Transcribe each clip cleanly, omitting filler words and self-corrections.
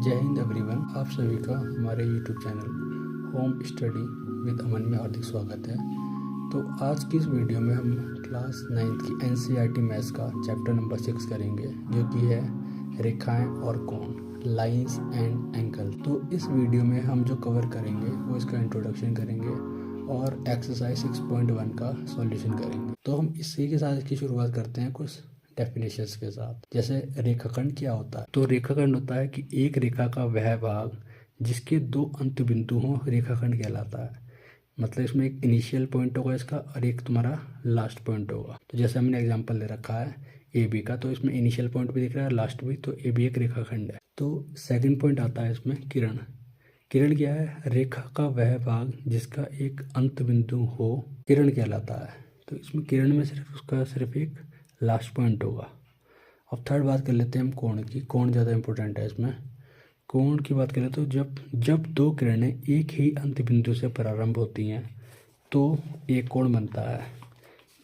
जय हिंद एवरीवन, आप सभी का हमारे YouTube channel home study with Aman में हार्दिक स्वागत है। तो आज की इस वीडियो में हम क्लास 9th की एनसीईआरटी मैथ्स का चैप्टर नंबर 6 करेंगे, जो कि है रेखाएं और कोण, लाइंस एंड एंगल। तो इस वीडियो में हम जो कवर करेंगे वो इसका इंट्रोडक्शन करेंगे और एक्सरसाइज 6.1 का सॉल्यूशन करेंगे। तो हम इसी के साथ इसकी शुरुआत करते हैं कुछ डेफिनेशंस के साथ। जैसे रेखाखंड क्या होता है, तो रेखाखंड होता है कि एक रेखा का वह भाग जिसके दो अंत बिंदु हों, रेखाखंड कहलाता है। मतलब इसमें एक इनिशियल पॉइंट होगा इसका और एक तुम्हारा लास्ट पॉइंट होगा। तो जैसे हमने एग्जांपल दे रखा है ए बी का, तो इसमें इनिशियल पॉइंट भी दिख रहा है, लास्ट भी, तो ए बी एक रेखाखंड है। तो सेकंड पॉइंट आता है इसमें किरण। किरण क्या है? रेखा का वह भाग जिसका एक अंत बिंदु हो, किरण कहलाता है। तो इसमें किरण में सिर्फ एक लास्ट पॉइंट होगा। अब थर्ड बात कर लेते हैं हम कोण की। कोण ज़्यादा इंपॉर्टेंट है इसमें। कोण की बात करें तो जब दो किरणें एक ही अंत बिंदु से प्रारंभ होती हैं तो एक कोण बनता है।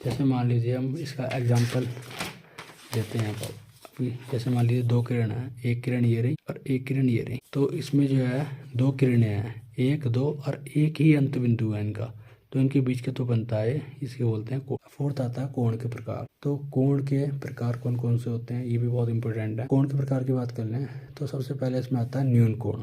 जैसे मान लीजिए हम इसका एग्जांपल देते हैं। अभी जैसे मान लीजिए दो किरण है, एक किरण ये रही और एक किरण ये रही। तो इसमें जो है दो किरणें हैं, एक दो, और एक ही अंत बिंदु है इनका, तो इनके बीच का तो बनता है, इसके बोलते हैं कोण। फोर्थ आता है कोण के प्रकार। तो कोण के प्रकार कौन कौन से होते हैं, ये भी बहुत इंपॉर्टेंट है। कोण के प्रकार की बात कर लें तो सबसे पहले इसमें आता है न्यून कोण।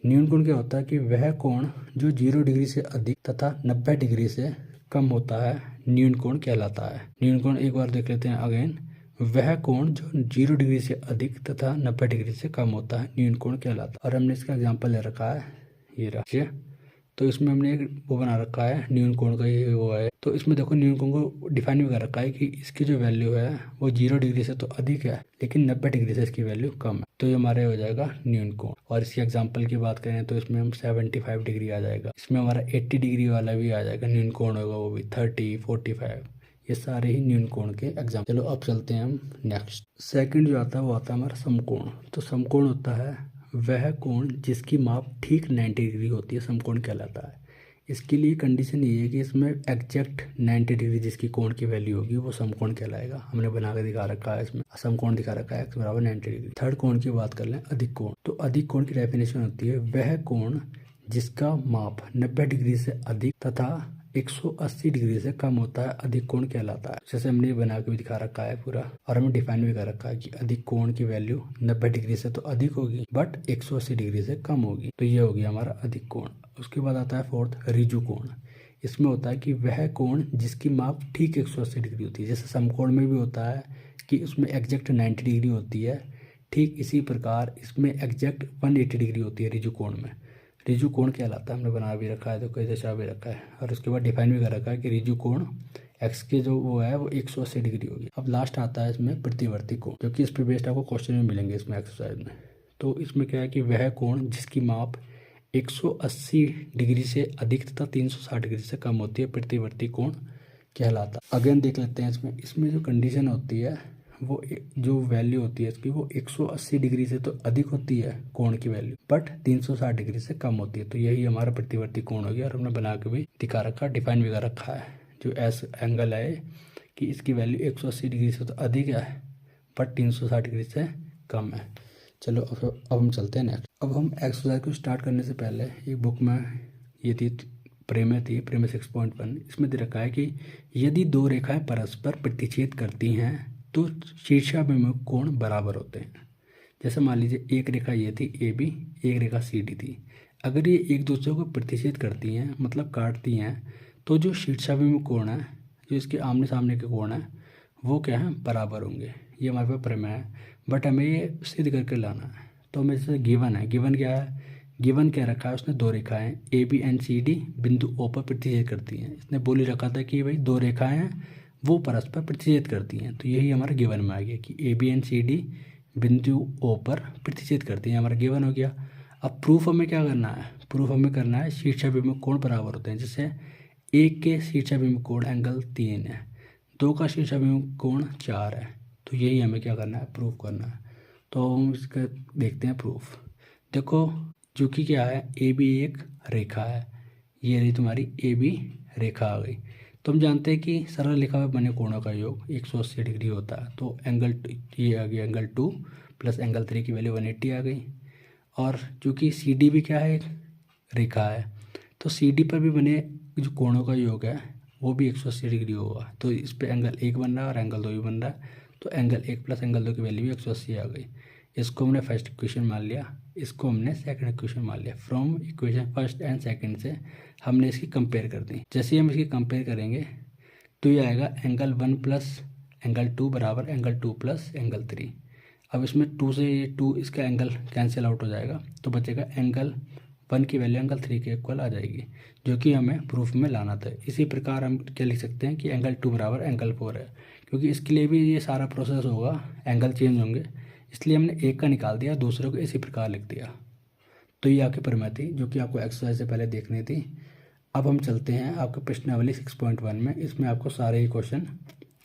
न्यून कोण क्या होता है कि वह कोण जो 0 डिग्री से अधिक तथा 90 डिग्री से कम होता है, न्यून कोण कहलाता है। न्यून कोण एक बार देख लेते हैं अगेन। वह कोण जो 0 डिग्री से अधिक तथा 90 डिग्री से कम होता है, न्यून कोण कहलाता है। और हमने इसका एग्जाम्पल ले रखा है, ये रहा। तो इसमें हमने एक वो बना रखा है न्यून कोण का, ये वो है। तो इसमें देखो न्यून कोण को डिफाइन भी कर रखा है कि इसकी जो वैल्यू है वो 0 डिग्री से तो अधिक है, लेकिन 90 डिग्री से इसकी वैल्यू कम है। तो ये हमारे हो जाएगा न्यून कोण। और इसकी एग्जांपल की बात करें तो इसमें हम 75 डिग्री आ जाएगा। इसमें हमारा 80 डिग्री वाला भी आ जाएगा, न्यून कोण होगा वो भी, 30, 45, ये सारे ही न्यून कोण के एग्जाम्पल। चलो अब चलते हैं हम नेक्स्ट। सेकंड जो आता है वो आता है हमारा समकोण। तो समकोण होता है वह कोण जिसकी माप ठीक 90 डिग्री होती है, समकोण कहलाता है। इसके लिए कंडीशन ये है कि इसमें एग्जैक्ट 90 डिग्री जिसकी कोण की वैल्यू होगी वो समकोण कहलाएगा। हमने बना के दिखा रखा है, इसमें समकोण दिखा रखा है x बराबर 90 डिग्री। थर्ड कोण की बात कर लें, अधिक कोण। तो अधिक कोण की डेफिनेशन होती है वह कोण जिसका माप 90 डिग्री से अधिक तथा 180 डिग्री से कम होता है, अधिक कोण कहलाता है। जैसे हमने बना के भी दिखा रखा है पूरा, और हमें डिफाइन भी कर रखा है कि अधिक कोण की वैल्यू 90 डिग्री से तो अधिक होगी बट 180 डिग्री से कम होगी। तो ये हो गया हमारा अधिक कोण। उसके बाद आता है फोर्थ, ऋजु कोण। इसमें होता है कि वह कोण जिसकी माप ठीक 180 डिग्री होती है। जैसे समकोण में भी होता है कि उसमें एग्जैक्ट 90 डिग्री होती है, ठीक इसी प्रकार इसमें एग्जैक्ट 180 डिग्री होती है ऋजु कोण में। ऋजु कोण कहलाता है। हमने बना भी रखा है, तो कई दशा भी रखा है, और उसके बाद डिफाइन भी कर रखा है कि ऋजु कोण एक्स के जो वो है वो 180 डिग्री होगी। अब लास्ट आता है इसमें प्रतिवर्ती कोण, जो कि इस पर बेस्ड आपको क्वेश्चन में मिलेंगे इसमें एक्सरसाइज में। तो इसमें क्या है कि वह कोण जिसकी माप 180 डिग्री से अधिक तथा 360 डिग्री से कम होती है, प्रतिवर्ती कोण कहलाता। अगेन देख लेते हैं इसमें जो कंडीशन होती है वो जो वैल्यू होती है इसकी वो 180 डिग्री से तो अधिक होती है कोण की वैल्यू, बट 360 डिग्री से कम होती है। तो यही हमारा प्रतिवर्ती कोण हो गया, और हमने बना के भी दिखा रखा, डिफाइन भी कर रखा है। जो एस एंगल है कि इसकी वैल्यू 180 डिग्री से तो अधिक है बट 360 डिग्री से कम है। चलो अब हम चलते हैं नेक्स्ट। अब हम एक्सरसाइज को स्टार्ट करने से पहले एक बुक में ये थी, प्रेमे 6.1, इसमें दे रखा है कि यदि दो रेखाएं परस्पर प्रतिच्छेद करती हैं तो शीर्षाभिमुख कोण बराबर होते हैं। जैसे मान लीजिए एक रेखा ये थी ए बी, एक रेखा सी डी थी। अगर ये एक दूसरे को प्रतिच्छेद करती हैं, मतलब काटती हैं, तो जो शीर्षाभिमुख कोण है, जो इसके आमने सामने के कोण है, वो क्या है, बराबर होंगे। ये हमारे पास प्रमेय है, बट हमें ये सिद्ध करके लाना है। तो हमें जैसे गिवन है, गिवन क्या है, गिवन क्या रखा है उसने, दो रेखाएं A B and C D बिंदु ओ पर प्रतिच्छेद करती हैं। इसने बोल ही रखा था कि भाई दो रेखाएं हैं वो परस्पर प्रतिच्छेद करती हैं। तो यही हमारा गिवन में आ गया कि A B and C D बिंदु ओ पर प्रतिच्छेद करती हैं, हमारा गिवन हो गया। अब प्रूफ हमें क्या करना है, प्रूफ हमें करना है शीर्षाभिमुख कोण बराबर होते हैं। जैसे एक के शीर्षाभिमुख कोण एंगल 3 है, दो का शीर्षाभिमुख कोण 4 है। तो यही हमें क्या करना है, प्रूफ करना है। तो हम इसका देखते हैं प्रूफ। देखो जो कि क्या है, ए बी एक रेखा है, ये रही तुम्हारी ए बी रेखा आ गई। तो हम जानते हैं कि सरल रेखा में बने कोणों का योग 180 डिग्री होता है। तो एंगल ये आ गया, एंगल 2 प्लस एंगल 3 की वैल्यू 180 आ गई। और चूँकि सी डी भी क्या है, एक रेखा है, तो सी डी पर भी बने जो कोणों का योग है वो भी 180 डिग्री होगा। तो इस पे एंगल 1 बन रहा है और एंगल 2 भी बन रहा है, तो एंगल 1 प्लस एंगल 2 की वैल्यू भी 180 आ गई। इसको हमने फर्स्ट इक्वेशन मान लिया, इसको हमने सेकंड इक्वेशन मान लिया। From equation first and second से हमने इसकी कंपेयर कर दी। जैसे ही हम इसकी कंपेयर करेंगे तो ये आएगा एंगल 1 प्लस एंगल 2 बराबर एंगल 2 प्लस एंगल 3। अब इसमें 2 से ये 2 इसका एंगल कैंसिल आउट हो जाएगा, तो बचेगा एंगल 1 की वैल्यू एंगल 3 के इक्वल आ जाएगी, जो कि हमें प्रूफ में लाना था। इसी प्रकार हम क्या लिख सकते हैं कि एंगल 2 बराबर एंगल 4 है, क्योंकि इसके लिए भी ये सारा प्रोसेस होगा, एंगल चेंज होंगे, इसलिए हमने एक का निकाल दिया, दूसरे को इसी प्रकार लिख दिया। तो ये आपकी प्रमेय थी जो कि आपको एक्सरसाइज से पहले देखनी थी। अब हम चलते हैं आपके प्रश्नावली 6.1 में, इसमें आपको सारे ही क्वेश्चन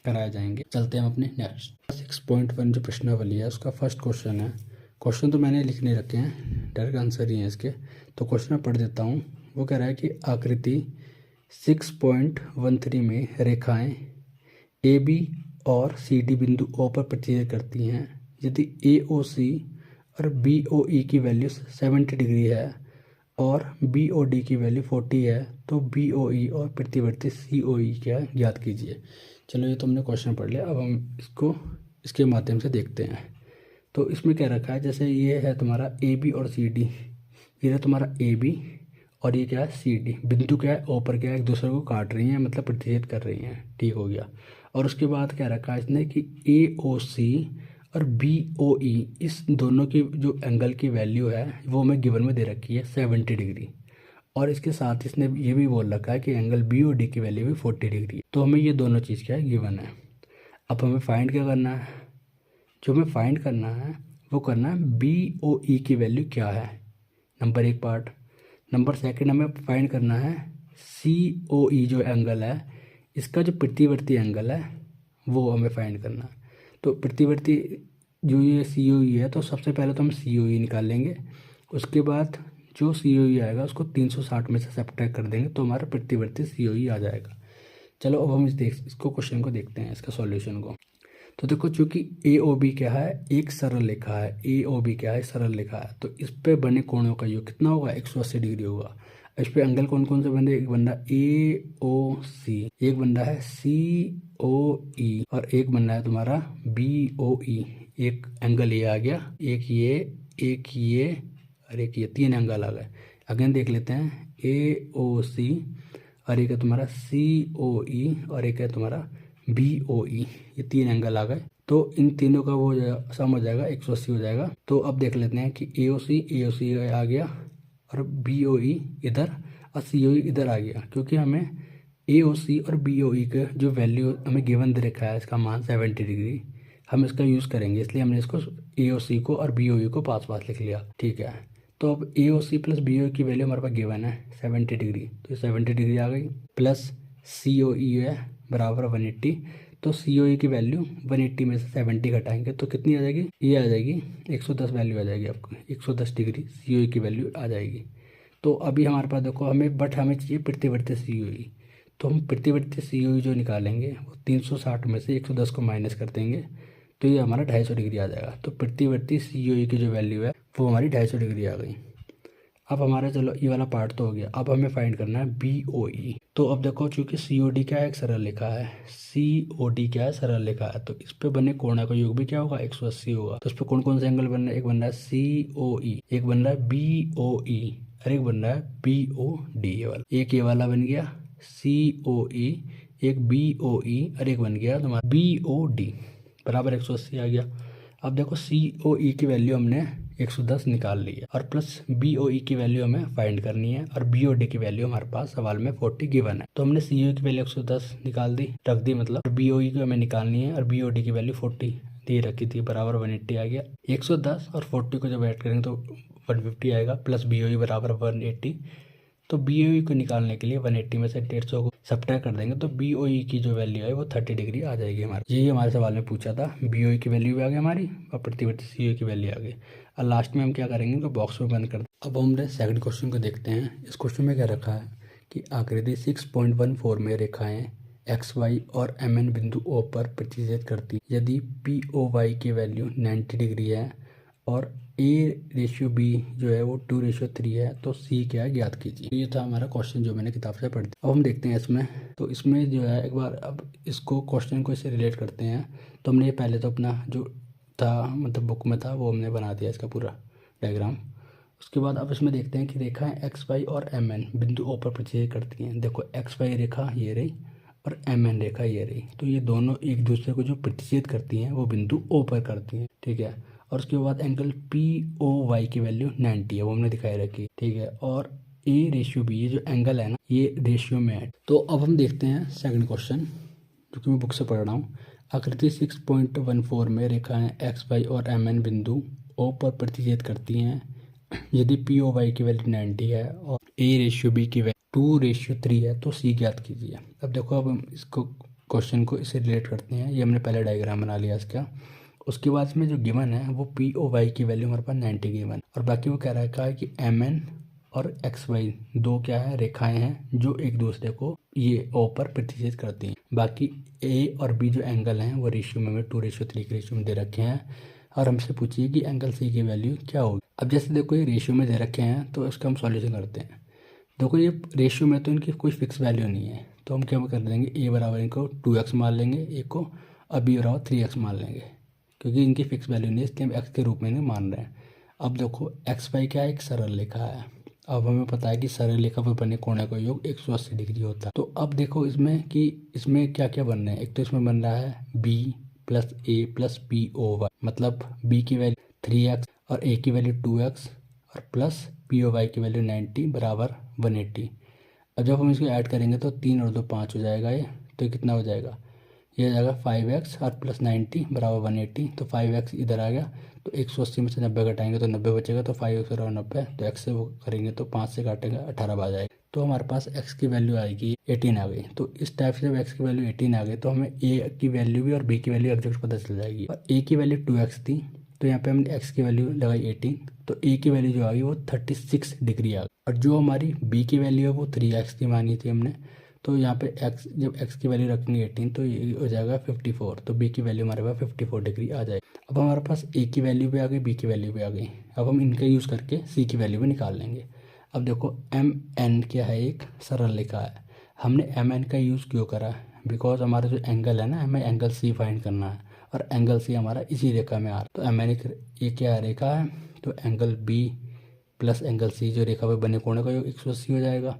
कराए जाएंगे। चलते हैं हम अपने नेक्स्ट 6.1 जो प्रश्नावली है उसका फर्स्ट क्वेश्चन है। क्वेश्चन तो मैंने लिख नहीं रखे हैं, डायरेक्ट आंसर ही है इसके, तो क्वेश्चन मैं पढ़ देता हूँ। वो कह रहा है कि आकृति 6.13 में रेखाएं ए बी और सी डी बिंदु ओ पर प्रतिच्छेद करती हैं। यदि ए ओ सी और बी ओ ई की वैल्यू 70 डिग्री है और बी ओ डी की वैल्यू 40 है, तो बी ओ ई और प्रतिवर्ती सी ओ ई क्या ज्ञात कीजिए। चलो ये तो हमने क्वेश्चन पढ़ लिया, अब हम इसको इसके माध्यम से देखते हैं। तो इसमें क्या रखा है, जैसे ये है तुम्हारा ए बी और सी डी, ये है तुम्हारा ए बी और ये क्या है सी डी। बिंदु क्या है, ओ पर क्या है, एक दूसरे को काट रही हैं, मतलब प्रतिच्छेद कर रही हैं, ठीक हो गया। और उसके बाद क्या रखा है इसने कि ए ओ सी और बी ओ ई, इस दोनों की जो एंगल की वैल्यू है वो हमें गिवन में दे रखी है 70 डिग्री, और इसके साथ इसने ये भी बोल रखा है कि एंगल बी ओ डी की वैल्यू भी 40 डिग्री। तो हमें ये दोनों चीज़ क्या है, गिवन है। अब हमें फाइंड क्या करना है, जो हमें फाइंड करना है वो करना है बी ओ ई की वैल्यू क्या है, नंबर 1 पार्ट। नंबर 2 हमें फाइंड करना है सी ओ ई जो एंगल है, इसका जो प्रतिवर्ती एंगल है वो हमें फाइंड करना है। तो प्रतिवर्ती जो ये सी ओ ई है, तो सबसे पहले तो हम सी ओ ई निकाल लेंगे, उसके बाद जो सी ओ ई आएगा उसको 360 में से सब्ट्रैक्ट कर देंगे, तो हमारा प्रतिवर्ती सी ओ ई आ जाएगा। चलो अब हम इसको क्वेश्चन को देखते हैं, इसका सॉल्यूशन को। तो देखो चूंकि ए ओ बी क्या है, एक सरल रेखा है, ए ओ बी क्या है, सरल रेखा है, तो इस पे बने कोणों का योग कितना होगा, 180 डिग्री होगा। इस पे एंगल कौन कौन से बन रहे, एक बन रहा है ए ओ सी, एक बन रहा है सी ओ ई, और एक बन रहा है तुम्हारा बी ओ ई। एक एंगल ये आ गया, एक ये और एक ये, 3 एंगल आ गए। अगेन देख लेते हैं, ए ओ सी और एक है तुम्हारा सी ओ ई और एक है तुम्हारा बी ओ ई, ये 3 एंगल आ गए। तो इन तीनों का वो सम हो जाएगा, 180 हो जाएगा। तो अब देख लेते हैं कि ए ओ सी आ गया और बी ओ ई इधर और सी ओ ई इधर आ गया, क्योंकि हमें ए ओ सी और बी ओ ई का जो वैल्यू हमें गिवन दे रखा है, इसका मान 70 डिग्री, हम इसका यूज़ करेंगे, इसलिए हमने इसको ए ओ सी को और बी ओ ई को पास लिख लिया, ठीक है। तो अब ए ओ सी प्लस बी ओ ई की वैल्यू हमारे पास गिवन है 70 डिग्री, तो 70 डिग्री आ गई, प्लस सी ओ ई है बराबर 180, तो सी ओ ई की वैल्यू 180 में से 70 घटाएंगे तो कितनी आ जाएगी, ये आ जाएगी 110 वैल्यू आ जाएगी आपको, 110 डिग्री सी ओ ई की वैल्यू आ जाएगी। तो अभी हमारे पास देखो हमें चाहिए प्रतिवर्ती सी ओ ई, तो हम प्रतिवर्ती सी ओ ई जो निकालेंगे वो 360 में से 110 को माइनस कर देंगे, तो ये हमारा 250 डिग्री आ जाएगा। तो प्रतिवर्ती सी ओ ई की जो वैल्यू है वो हमारी 250 डिग्री आ गई। अब हमारा चलो ये वाला पार्ट तो हो गया, अब हमें फाइंड करना है बी ओ ई। तो अब देखो चूंकि सी ओ डी क्या है, एक सरल रेखा है, सी ओ डी क्या है, सरल रेखा है, तो इस पे बने कोणों का योग भी क्या होगा, 180 होगा। तो इस पे कौन कौन से एंगल बन रहा है, एक बन रहा है सी ओ ई, एक बन रहा है बी ओ ई और एक बन रहा है बी ओ डी। ये वाला, एक ये वाला बन गया सी ओ ई, एक बी ओ ई और एक बन गया तुम्हारा बी ओ डी, बराबर 180 आ गया। अब देखो सी ओ ई की वैल्यू हमने 110 निकाल ली है और प्लस बी ओ ई की वैल्यू हमें फाइंड करनी है, और बी ओ डी की वैल्यू हमारे पास सवाल में 40 गिवन है। तो हमने सी ओ ई की वैल्यू 110 निकाल दी, रख दी मतलब, बी ओ ई की हमें निकालनी है और बी ओ डी की वैल्यू 40 दी रखी थी, बराबर 180 आ गया। 110 और 40 को जब ऐड करेंगे तो 150 आएगा, प्लस बी ओ ई बराबर 180। तो बी ओ ई को निकालने के लिए 180 में से 150 को सब्ट्रैक्ट कर देंगे, तो बी ओ ई की जो वैल्यू है वो 30 डिग्री आ जाएगी हमारी। यही हमारे सवाल में पूछा था, बी ओ ई की वैल्यू भी आ गई हमारी और प्रतिवर्ती सी ओ ई की वैल्यू आ गई। और लास्ट में हम क्या करेंगे, तो बॉक्स में बंद कर दें। अब हमने सेकंड क्वेश्चन को देखते हैं। इस क्वेश्चन में क्या रखा है कि आकृति 6.14 में रेखाएं एक्स वाई और एम एन बिंदु ओ पर प्रतिच्छेद करती, यदि पी ओ वाई की वैल्यू 90 डिग्री है और A/B जो है वो 2/3 है, तो C क्या है ज्ञात कीजिए। ये था हमारा क्वेश्चन जो मैंने किताब से पढ़ दिया। अब हम देखते हैं इसमें, तो इसमें जो है एक बार अब इसको क्वेश्चन को इससे रिलेट करते हैं। तो हमने ये पहले तो अपना जो था मतलब बुक में था वो हमने बना दिया इसका पूरा डायग्राम। उसके बाद अब इसमें देखते हैं कि रेखाएं XY और MN बिंदु O पर प्रतिच्छेद करती हैं। देखो XY रेखा ये रही और MN रेखा ये रही, तो ये दोनों एक दूसरे को जो प्रतिच्छेद करती हैं वो बिंदु O पर करती हैं, ठीक है। और उसके बाद एंगल POY की वैल्यू 90 है, वो हमने दिखाई रखी, ठीक है। और A/B ये जो एंगल है ना ये रेशियो में है। तो अब हम देखते हैं सेकंड क्वेश्चन जो कि मैं बुक से पढ़ रहा हूँ। आकृति 6.14 में रेखाएं XY और MN बिंदु O पर प्रतिच्छेद करती हैं यदि POY की वैल्यू 90 है और A/B की वैल्यू 2/3 है, तो C ज्ञात कीजिए। अब देखो अब हम इसको क्वेश्चन को इससे रिलेट करते हैं। ये हमने पहले डायग्राम बना लिया इसका। उसके बाद इसमें जो गिवन है वो POY की वैल्यू हमारे पास 90 गिवन, और बाकी वो कह रहा है कि MN और XY दो क्या है रेखाएं हैं जो एक दूसरे को ये O पर प्रतिच्छेद करती हैं। बाकी A और B जो एंगल हैं वो रेशियो में 2/3 के रेशियो में दे रखे हैं, और हमसे पूछिए कि एंगल C की वैल्यू क्या होगी। अब जैसे देखो ये रेशियो में दे रखे हैं तो इसका हम सॉल्यूशन करते हैं। देखो ये रेशियो में तो इनकी कोई फिक्स वैल्यू नहीं है, तो हम क्या कर देंगे A बराबर इनको 2x मान लेंगे एक को, और B बराबर 3x मान लेंगे, क्योंकि इनकी फिक्स वैल्यू नहीं है इसलिए हम x के रूप में नहीं मान रहे हैं। अब देखो XY क्या है, एक सरल रेखा है। अब हमें पता है कि सरल रेखा पर बने कोणों का योग 180 डिग्री होता है। तो अब देखो इसमें कि इसमें क्या क्या बन रहे हैं। एक तो इसमें बन रहा है B + A + POY, मतलब B की वैल्यू 3x और A की वैल्यू 2x और प्लस POY की वैल्यू 90 बराबर 180। अब जब हम इसको ऐड करेंगे तो 3 और 2 5 हो जाएगा ये, तो कितना हो जाएगा, ये हो जाएगा 5x और प्लस 90 बराबर 180। तो 5x इधर आ गया, तो 180 में से 90 घटाएंगे तो 90 बचेगा, तो 5x बराबर 90, तो x से वो करेंगे तो 5 से काटेंगे 18 आ जाएगा। तो हमारे पास x की वैल्यू आएगी 18 आ गई। तो इस टाइप से जब x की वैल्यू 18 आ गई तो हमें a की वैल्यू भी और b की वैल्यू एग्जैक्ट पता चल जाएगी। और a की वैल्यू 2x थी, तो यहाँ पे हमने x की वैल्यू लगाई 18, तो a की वैल्यू जो आ गई वो 36 डिग्री आ गई। और जो हमारी b की वैल्यू है वो 3x की मानी थी हमने, तो यहाँ पे x जब x की वैल्यू रखेंगे 18 तो ये हो जाएगा 54, तो b की वैल्यू हमारे पास 54 डिग्री आ जाएगी। अब हमारे पास a की वैल्यू भी आ गई, b की वैल्यू भी आ गई। अब हम इनका यूज़ करके c की वैल्यू भी निकाल लेंगे। अब देखो MN क्या है, एक सरल रेखा है। हमने MN का यूज़ क्यों करा, बिकॉज हमारा जो एंगल है ना हमें एंगल C फाइंड करना है, और एंगल C हमारा इसी रेखा में आ रहा है। तो MN ये क्या रेखा है, तो angle B plus angle C जो रेखा पर बने कोणों का योग 180 हो जाएगा।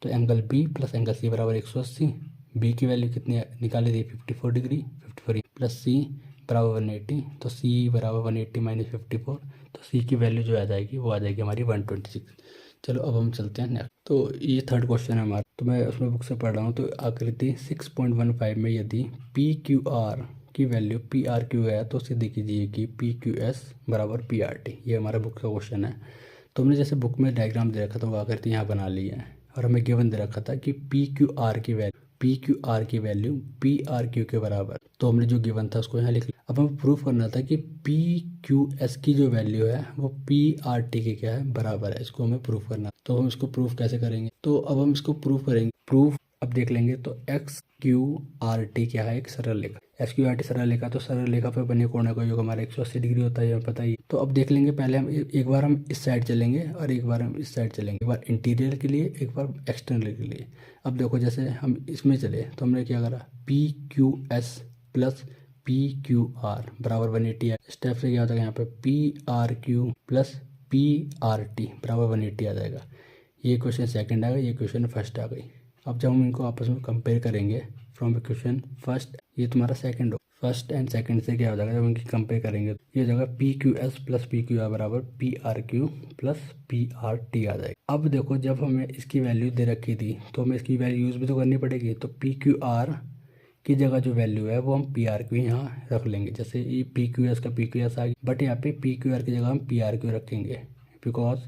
तो angle B plus angle C बराबर 180। B की वैल्यू कितनी निकाली थी 54 डिग्री, 54 प्लस C बराबर 180, तो C बराबर 180 माइनस 54, तो C की वैल्यू जो आ जाएगी वो आ जाएगी हमारी 126। चलो अब हम चलते हैं नेक्स्ट। तो ये थर्ड क्वेश्चन है हमारा, तो मैं उसमें बुक से पढ़ रहा हूँ। तो आकृति 6.15 में यदि PQR की वैल्यू PRQ है तो सिद्ध कीजिए कि PQS बराबर PRT। ये हमारा बुक का क्वेश्चन है। तो हमने जैसे बुक में डायग्राम दे रखा था वो आकृति यहाँ बना ली है, और हमें गिवन दे रखा था कि PQR की वैल्यू PRQ के बराबर। तो हमने जो गिवन था उसको यहाँ लिख लिया। अब हमें प्रूफ करना था कि PQS की जो वैल्यू है वो PRT के क्या है बराबर है, इसको हमें प्रूफ करना। तो हम इसको प्रूफ कैसे करेंगे, तो अब हम इसको प्रूफ करेंगे। प्रूफ अब देख लेंगे। तो XQRT क्या है, एक सरल रेखा। SQRT सरल रेखा, तो सरल रेखा पर बने कोणों का योग हमारा 180 डिग्री होता है, हमें पता ही। तो अब देख लेंगे, पहले हम एक बार हम इस साइड चलेंगे और एक बार हम इस साइड चलेंगे, एक बार इंटीरियर के लिए एक बार एक्सटर्नल के लिए। अब देखो जैसे हम इसमें चले तो हमने क्या करा, PQS प्लस PQR बराबर 180 है। स्टेप से क्या होता है यहाँ पे PRQ प्लस PRT बराबर 180 आ जाएगा। ये क्वेश्चन सेकंड आ गई, ये क्वेश्चन फर्स्ट आ गई। अब जब हम इनको आपस में कंपेयर करेंगे फ्रॉम इक्वेशन फर्स्ट, ये तुम्हारा सेकंड हो, फर्स्ट एंड सेकंड से क्या हो जाएगा जब इनकी कंपेयर करेंगे, ये हो जाएगा PQS प्लस PQR बराबर PRQ प्लस PRT आ जाएगा। अब देखो जब हमें इसकी वैल्यू दे रखी थी तो हमें इसकी वैल्यू यूज़ भी तो करनी पड़ेगी। तो PQR की जगह जो वैल्यू है वो हम PRQ यहाँ रख लेंगे। जैसे ये PQS का PQS आ गया, बट यहाँ पे PQR की जगह हम PRQ रखेंगे, बिकॉज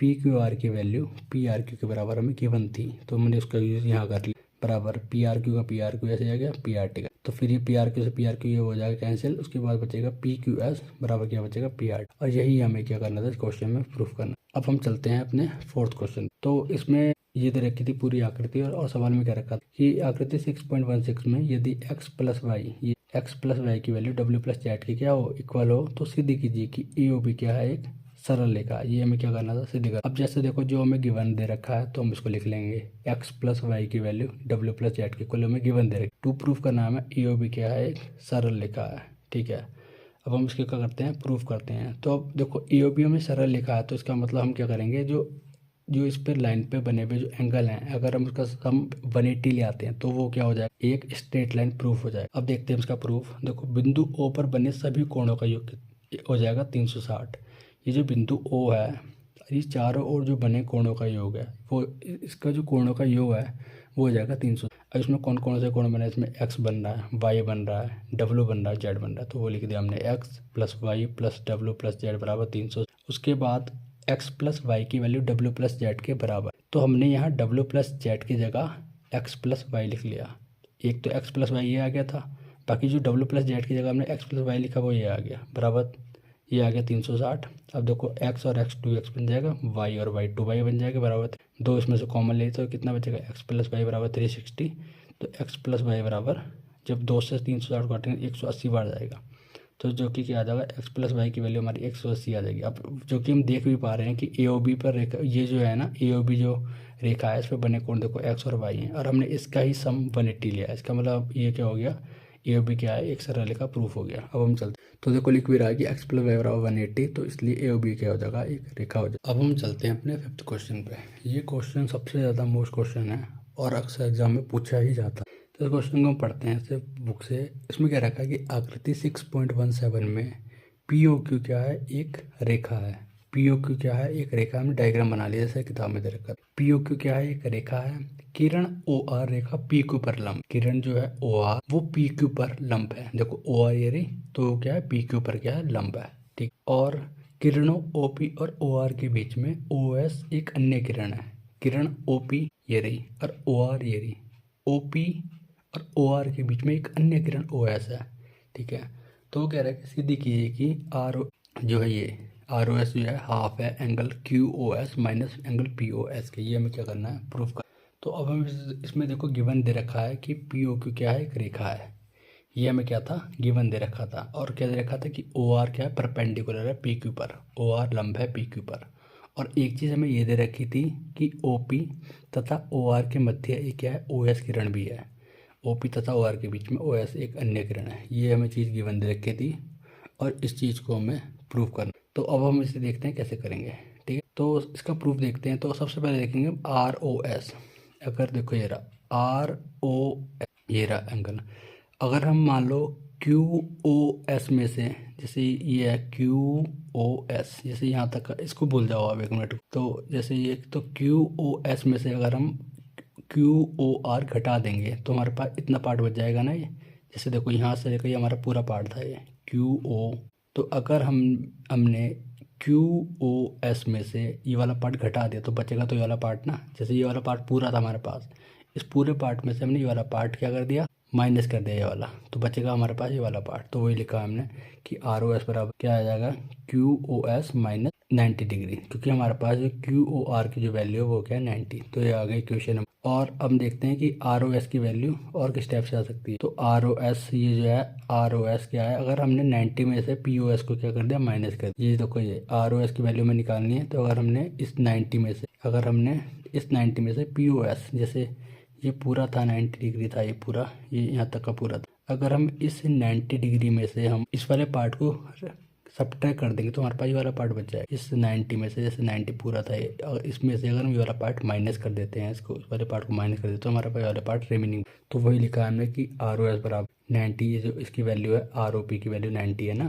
PQR की वैल्यू PRQ के बराबर हमें गिवन थी, तो मैंने उसका यूज़ यहाँ कर लिया। बराबर PRQ का PRQ ऐसे आ गया, PRT का, तो फिर ये PRQ से PRQ ये हो जाएगा कैंसिल। उसके बाद बचेगा PQS बराबर क्या बचेगा PRT, और यही हमें क्या करना था इस क्वेश्चन में प्रूफ करना। अब हम चलते हैं अपने फोर्थ क्वेश्चन। तो इसमें ये दे रखी थी पूरी आकृति, और सवाल में क्या रखा था कि आकृति 6.16 में यदि x प्लस वाई, ये एक्स प्लस वाई की वैल्यू डब्ल्यू प्लस जेड की क्या हो इक्वल हो, तो सीधी कीजिए कि ए ओ बी क्या है, एक सरल रेखा। ये हमें क्या करना था, सीधी कर। अब जैसे देखो जो हमें गिवन दे रखा है तो हम इसको लिख लेंगे एक्स प्लस वाई की वैल्यू डब्ल्यू प्लस जेड की इक्वल हमें गिवन दे रखी। टू प्रूफ करना है हमें ए ओ बी क्या है, एक सरल रेखा है। ठीक है, अब हम इसके क्या करते हैं, प्रूफ करते हैं। तो अब देखो ए ओ बी हमें सरल रेखा है, तो इसका मतलब हम क्या करेंगे, जो जो इस पर लाइन पे बने हुए जो एंगल हैं, अगर हम उसका सम 180 ले आते हैं तो वो क्या हो जाएगा, एक स्ट्रेट लाइन प्रूफ हो जाएगा। अब देखते हैं इसका प्रूफ। देखो बिंदु ओ पर बने सभी कोणों का योग हो जाएगा 360। ये जो बिंदु ओ है, ये चारों ओर जो बने कोणों का योग है, वो इसका जो कोणों का योग है वो हो जाएगा 300। अब इसमें कौन कौन से कोण बने, इसमें एक्स बन रहा है, वाई बन रहा है, डब्ल्यू बन रहा है, जेड बन रहा है। तो वो लिख दिया हमने X plus Y plus W plus Z बराबर 300। उसके बाद एक्स प्लस वाई की वैल्यू डब्ल्यू प्लस जेड के बराबर, तो हमने यहाँ डब्ल्यू प्लस जेड की जगह एक्स प्लस वाई लिख लिया। एक तो एक्स प्लस वाई ये आ गया था, बाकी जो डब्ल्यू प्लस जेड की जगह हमने एक्स प्लस वाई लिखा वो ये आ गया बराबर, ये आ गया 360। अब देखो एक्स और एक्स 2x बन जाएगा, वाई और वाई 2y बन जाएगा बराबर, दो इसमें से कॉमन ले तो कितना बचेगा, एक्स प्लस वाई बराबर 360। तो एक्स प्लस वाई बराबर जब 2 से 360 काटेंगे 180 बार जाएगा, तो जो कि क्या आ जाएगा, एक्स प्लस वाई की वैल्यू हमारी 180 आ जाएगी। अब जो कि हम देख भी पा रहे हैं कि ए ओ बी पर रेखा, ये जो है ना ए ओ बी जो रेखा है इस पर बने कोण देखो एक्स और वाई हैं, और हमने इसका ही सम 180 लिया है। इसका मतलब ये क्या हो गया, ए ओ बी क्या है, एक सरल रेखा प्रूफ हो गया। अब हम चलते, तो देखो लिख भी रहा है कि एक्स प्लस वाई बराबर 180, तो इसलिए ए ओ बी क्या हो जाएगा, एक रेखा हो जाएगा। अब हम चलते हैं अपने 5th क्वेश्चन पे। ये क्वेश्चन सबसे ज़्यादा मोस्ट क्वेश्चन है और अक्सर एग्जाम में पूछा ही जाता है। तो इस क्वेश्चन को हम पढ़ते हैं सिर्फ बुक से। इसमें क्या रखा है कि आकृति 6.17 में पी ओ क्यू क्या है, एक रेखा है। पी ओ क्यू क्या है, एक रेखा। हमने डायग्राम बना लिया जैसे किताब में दे रखा है। पी ओ क्यू क्या है, एक रेखा है। किरण ओ आर रेखा पी क्यू पर लंब, किरण जो है ओ आर वो पी क्यू पर लंब है। देखो ओ आर ये रही, तो क्या है पी क्यू पर क्या है, लंब है। ठीक, और किरणों ओ पी और ओ आर के बीच में ओ एस एक अन्य किरण है। किरण ओ पी ये रही और ओ आर ये रही, ओ पी और ओ आर के बीच में एक अन्य किरण ओ एस है। ठीक है, तो वो कह रहा है कि सीधी कीजिए कि आर जो है ये आर ओ एस जो है हाफ है angle Q O S minus angle P O S के। ये हमें क्या करना है, प्रूफ कर। तो अब हम इसमें देखो गिवन दे रखा है कि पी ओ क्यू क्या है, एक रेखा है। ये हमें क्या था, गिवन दे रखा था। और क्या दे रखा था कि ओ आर क्या है, परपेंडिकुलर है पी क्यू पर, ओ आर लंब है पी क्यू पर। और एक चीज़ हमें ये दे रखी थी कि ओ पी तथा ओ आर के मध्य एक क्या है, ओ एस किरण भी है। ओ पी तथा ओ आर के बीच में ओ एस एक अन्य किरण है। ये हमें चीज़ गिवन दे रखी थी और इस चीज़ को हमें प्रूव करना। तो अब हम इसे देखते हैं कैसे करेंगे। ठीक है, तो इसका प्रूफ देखते हैं। तो सबसे पहले देखेंगे आर ओ एस। अगर देखो ये रहा आर ओ एस, ये रहा एंगल। अगर हम मान लो क्यू ओ एस में से, जैसे ये है क्यू ओ एस, जैसे यहाँ तक इसको भूल जाओ आप एक मिनट। तो जैसे ये, तो क्यू ओ एस में से अगर हम क्यू ओ आर घटा देंगे तो हमारे पास इतना पार्ट बच जाएगा ना। ये जैसे देखो यहाँ से लेकर ये हमारा पूरा पार्ट था ये क्यू ओ। तो अगर हमने क्यू ओ एस में से ये वाला पार्ट घटा दिया तो बचेगा तो ये वाला पार्ट ना। जैसे ये वाला पार्ट पूरा था हमारे पास, इस पूरे पार्ट में से हमने ये वाला पार्ट क्या कर दिया, माइनस कर दिया ये वाला, तो बचेगा हमारे पास ये वाला पार्ट। तो वही लिखा हमने कि आर ओ एस बराबर क्या आ जाएगा, Q O S minus 90 degree, क्योंकि हमारे पास जो क्यू ओ आर की जो वैल्यू है वो क्या है 90। तो ये आ गई इक्वेशन नंबर। और अब देखते हैं कि आर ओ एस की वैल्यू और किस टाइप से आ सकती है। तो आर ओ एस ये जो है आर ओ एस क्या है, अगर हमने 90 में से पी ओ एस को क्या कर दिया, माइनस कर दिया। ये देखो ये आर ओ एस की वैल्यू में निकालनी है। तो अगर हमने इस 90 में से, अगर हमने इस 90 में से पी ओ एस, जैसे ये पूरा था 90 डिग्री था, ये पूरा ये यहाँ तक का पूरा था। अगर हम इस 90 डिग्री में से हम इस वाले पार्ट को सब्ट्रैक्ट कर देंगे तो हमारे पास ये वाला पार्ट बच जाएगा। इस 90 में से, जैसे 90 पूरा था ये, और इसमें से अगर हम ये वाला पार्ट माइनस कर देते हैं, इसको इस वाले पार्ट को माइनस कर देते हैं तो हमारे पास ये वाला पार्ट रिमेनिंग। तो वही लिखा है हमने कि आर ओ एस बराबर 90, ये जो इसकी वैल्यू है आर ओ पी की वैल्यू 90 है ना,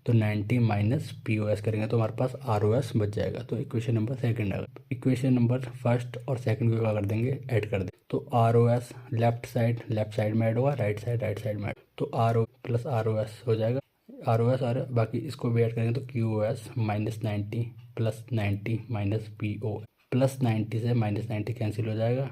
तो 90 माइनस पी ओ एस करेंगे तो हमारे पास आर ओ एस बच जाएगा। तो इक्वेशन नंबर सेकंड आ गया। इक्वेशन नंबर फर्स्ट और सेकंड को क्या कर देंगे, ऐड कर देंगे। तो R O S left side में ऐड होगा, राइट साइड में ऐड, तो R O plus R O S हो जाएगा। आर ओ एस और बाकी इसको भी ऐड करेंगे तो Q O S minus 90 plus 90 minus P O, plus 90 से माइनस 90 कैंसिल हो जाएगा।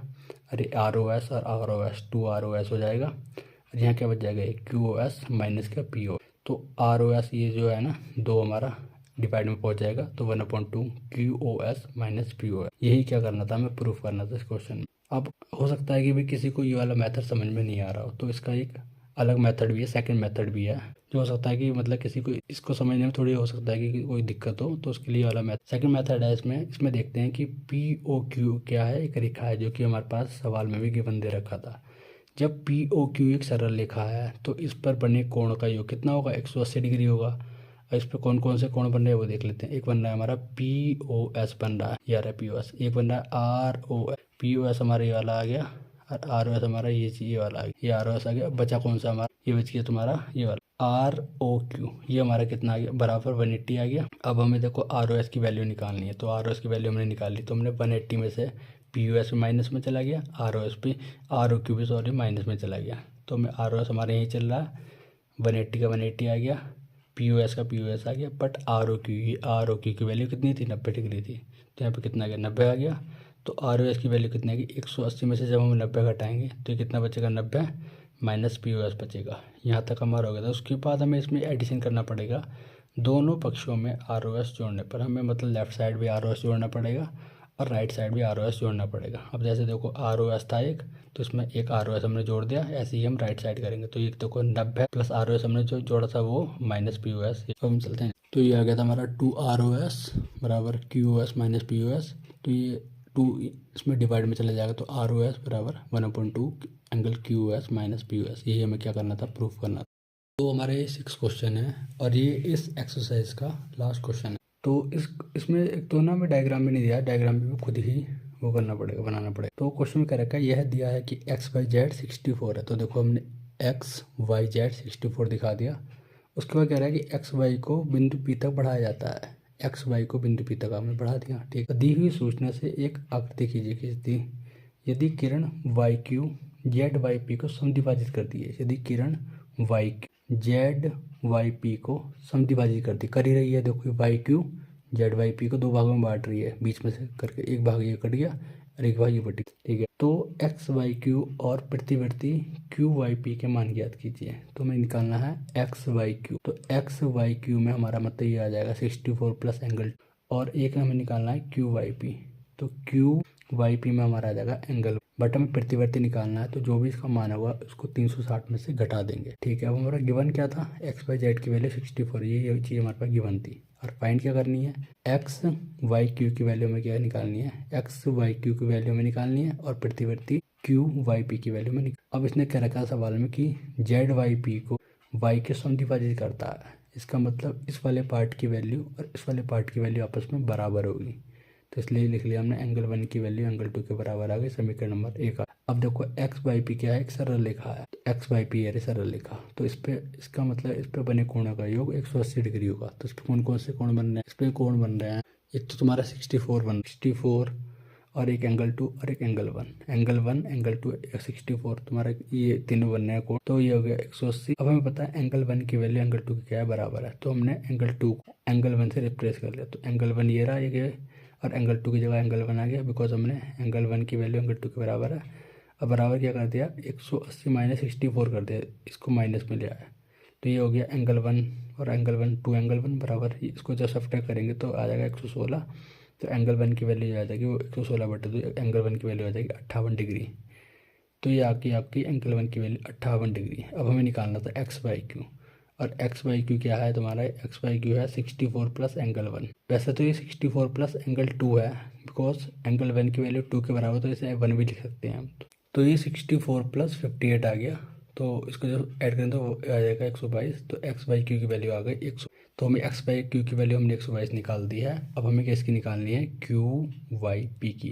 अरे आर ओ एस और R O S 2 R O S हो जाएगा। और यहाँ क्या बच जाएगा, क्यू ओ एस माइनस का पी ओ। तो आर ओ एस ये जो है ना 2 हमारा डिवाइड में पहुँच जाएगा, तो 1/2 Q O S minus P O. यही क्या करना था, हमें प्रूफ करना था इस क्वेश्चन में। अब हो सकता है कि भाई किसी को ये वाला मेथड समझ में नहीं आ रहा हो, तो इसका एक अलग मेथड भी है, सेकंड मेथड भी है, जो हो सकता है कि मतलब किसी को इसको समझने में थोड़ी हो सकता है कि कोई दिक्कत हो, तो उसके लिए वाला मेथड सेकंड मेथड है। इसमें देखते हैं कि पी ओ क्यू क्या है। एक रेखा है जो कि हमारे पास सवाल में भी गिवन दे रखा था। जब पी ओ क्यू एक सरल रेखा है तो इस पर बने कोण का योग कितना होगा, 180 डिग्री होगा। और इस पर कौन कौन से कोण बन रहे हैं वो देख लेते हैं। एक बन रहा है हमारा पी ओ एस बन रहा है, ये आ रहा है पी ओ एस। एक बन रहा है R O S, P O S हमारा ये वाला आ गया, और आर ओ एस हमारा ये वाला आ गया, ये आर ओ एस आ गया। बचा कौन सा हमारा, ये बच गया तुम्हारा ये वाला आर ओ क्यू, ये हमारा कितना आ गया, बराबर 180 आ गया। अब हमें देखो आर ओ एस की वैल्यू निकालनी है, तो आर ओ एस की वैल्यू हमने निकाल ली। तो हमने 180 में से पी यू एस माइनस में चला गया, आर ओ एस भी आर ओ क्यू भी सॉरी माइनस में चला गया। तो हमें आर ओ एस हमारे यहीं चल रहा है, 180 का 180 आ गया, पी ओ एस का पी ओ एस आ गया। बट आर ओ क्यू, ये आर ओ क्यू की वैल्यू कितनी थी, 90 डिग्री थी। तो यहाँ पे कितना आ गया, 90 आ गया। तो आर ओ एस की वैल्यू कितनी आएगी, 180 में से जब हम 90 घटाएंगे तो ये कितना बचेगा, 90 माइनस पी ओ एस बचेगा। यहाँ तक हमारा हो गया था। उसके बाद हमें इसमें एडिशन करना पड़ेगा दोनों पक्षों में आर ओ एस जोड़ने पर। हमें मतलब लेफ्ट साइड भी आर ओ एस जोड़ना पड़ेगा और राइट साइड भी आर ओ एस जोड़ना पड़ेगा। अब जैसे देखो आर ओ एस था एक, तो इसमें एक आर ओ एस हमने जोड़ दिया, ऐसे ही हम राइट साइड करेंगे। तो ये देखो 90 प्लस आर ओ एस हमने जो जोड़ा था वो माइनस पी ओ एस। तो हम चलते हैं, तो ये आ गया था हमारा 2 आर ओ एस बराबर Q O S minus P O S. तो ये 2 इसमें डिवाइड में चला जाएगा, तो आर ओ एस बराबर 1/2 angle Q O S minus P O S. यही हमें क्या करना था, प्रूफ करना था। तो हमारे 6 क्वेश्चन है और ये इस एक्सरसाइज का लास्ट क्वेश्चन है। तो इसमें एक तो ना हमें डायग्राम में नहीं दिया, डायग्राम भी खुद ही वो करना पड़ेगा, बनाना पड़ेगा। तो क्वेश्चन में क्या रखा है, यह दिया है कि एक्स वाई जेड 64 है। तो देखो हमने एक्स वाई जेड 64 दिखा दिया। उसके बाद कह रहा है कि एक्स वाई को बिंदु पी तक बढ़ाया जाता है। एक्स वाई को बिंदु पी तक हमने बढ़ा दिया, ठीक है। दी हुई सूचना से एक आकृति कीजिए खींचती। यदि किरण Y Q Z Y P को समद्विभाजित करती है, यदि किरण वाई जेड वाई पी को समद्विभाजित कर ही रही है। देखो Y Q Z Y P को 2 भागों में बांट रही है, बीच में से करके एक भाग ये कट गया और एक भाग ये बटी, ठीक है। तो एक्स वाई क्यू और प्रतिवर्ती क्यू वाई पी के मान ज्ञात कीजिए। तो हमें निकालना है एक्स वाई क्यू। तो एक्स वाई क्यू में हमारा मतलब ये आ जाएगा 64 प्लस एंगल, और एक हमें निकालना है क्यू वाई पी। तो क्यू वाई पी में हमारा आ जाएगा एंगल, बट हमें प्रतिवर्ती निकालना है। तो जो भी इसका मान होगा उसको 360 में से घटा देंगे, ठीक है। अब हमारा गिवन क्या था, एक्स वाई जेड की वैल्यू 64, ये चीज़ हमारे पास गिवन थी। और फाइंड क्या करनी है, एक्स वाई क्यू की वैल्यू में क्या निकालनी है, एक्स वाई क्यू की वैल्यू में निकालनी है और प्रतिवर्ती क्यू वाई पी की वैल्यू में अब इसने क्या रखा सवाल में कि जेड वाई पी को वाई के समद्विभाजित करता है। इसका मतलब इस वाले पार्ट की वैल्यू और इस वाले पार्ट की वैल्यू आपस में बराबर होगी। तो इसलिए लिख लिया हमने एंगल 1 की वैल्यू एंगल 2 के बराबर आ गई, समीकरण नंबर 1। अब देखो एक्स वाई पी क्या है, एक सरल रेखा है। तो एक्स वाई पी है सरल रेखा, तो इस पे इसका मतलब इस पे बने कोणों का योग 180 डिग्री होगा। तो इस पे कौन कौन से कोण बन रहे हैं, इस पे कोण बन रहे हैं, एक तो तुम्हारा 64 और एक एंगल 2 और एक एंगल 1, एंगल 2 64, तुम्हारा ये तीनों बन रहे हैं कोण। तो ये हो गया 180। अब हमें पता है एंगल 1 की वैल्यू एंगल 2 की क्या है, बराबर है। तो हमने एंगल 2 को एंगल 1 से रिप्लेस कर लिया। तो एंगल 1 ये रहा, ये और एंगल 2 की जगह एंगल 1 आ गया, बिकॉज हमने एंगल 1 की वैल्यू एंगल 2 के बराबर है। अब बराबर क्या कर दिया, 180 माइनस 64 कर दिया, इसको माइनस में ले आया। तो ये हो गया एंगल 1 और एंगल 1 2 एंगल 1 बराबर, इसको जब सब्ट्रैक्ट करेंगे तो आ जाएगा 116। तो एंगल 1 की वैल्यू आ जाएगी वो 116 बटे, तो एंगल 1 की वैल्यू आ जाएगी 58 डिग्री। तो ये आपकी एंगल 1 की वैल्यू 58 डिग्री। अब हमें निकालना था एक्स वाई क्यू, और एक्स वाई क्यू क्या है तुम्हारा, एक्स वाई क्यू है 64 प्लस एंगल 1। वैसे तो ये 64 प्लस एंगल 2 है, बिकॉज एंगल 1 की वैल्यू 2 के बराबर, तो इसे 1 भी लिख सकते हैं हम। तो ये 64 प्लस 58 आ गया। तो इसको जब ऐड करें तो वो आ जाएगा 122। तो एक्स वाई क्यू की वैल्यू आ गई 100। तो हमें एक्स वाई क्यू की वैल्यू हमने 122 निकाल दी है। अब हमें किसकी निकालनी है, क्यू वाई पी की।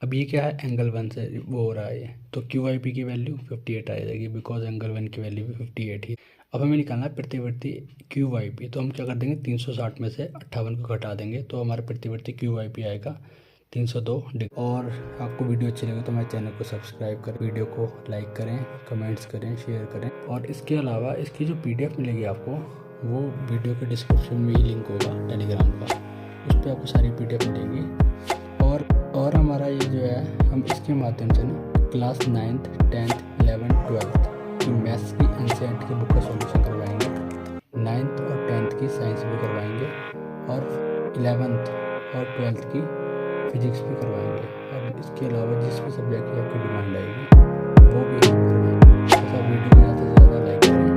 अब ये क्या है, एंगल 1 से वो हो रहा है ये, तो क्यू वाई पी की वैल्यू 58 आ जाएगी, बिकॉज एंगल 1 की वैल्यू भी 58 ही। अब हमें निकालना है प्रतिवर्ती क्यू वाई पी। तो हम क्या कर देंगे, 360 में से 58 को घटा देंगे, तो हमारा प्रतिवर्ती क्यू वाई पी आएगा 302 डिग्री। और आपको वीडियो अच्छी लगे तो हमारे चैनल को सब्सक्राइब करें, वीडियो को लाइक करें, कमेंट्स करें, शेयर करें। और इसके अलावा इसकी जो PDF मिलेगी आपको, वो वीडियो के डिस्क्रिप्शन में ही लिंक होगा टेलीग्राम का, उस पर आपको सारी PDF मिलेगी। और हमारा ये जो है, हम इसके माध्यम से ना class 9th 10th 11th 12th की मैथ्स की NCERT की बुक का सॉल्यूशन करवाएंगे, 9th और 10th की साइंस भी करवाएंगे, और 11th और 12th की फिजिक्स भी करवाएंगे। और इसके अलावा जिस भी सब्जेक्ट की आपकी डिमांड आएगी वो भी हम करवाएंगे। वीडियो में ज़्यादा से ज़्यादा लाइक करें।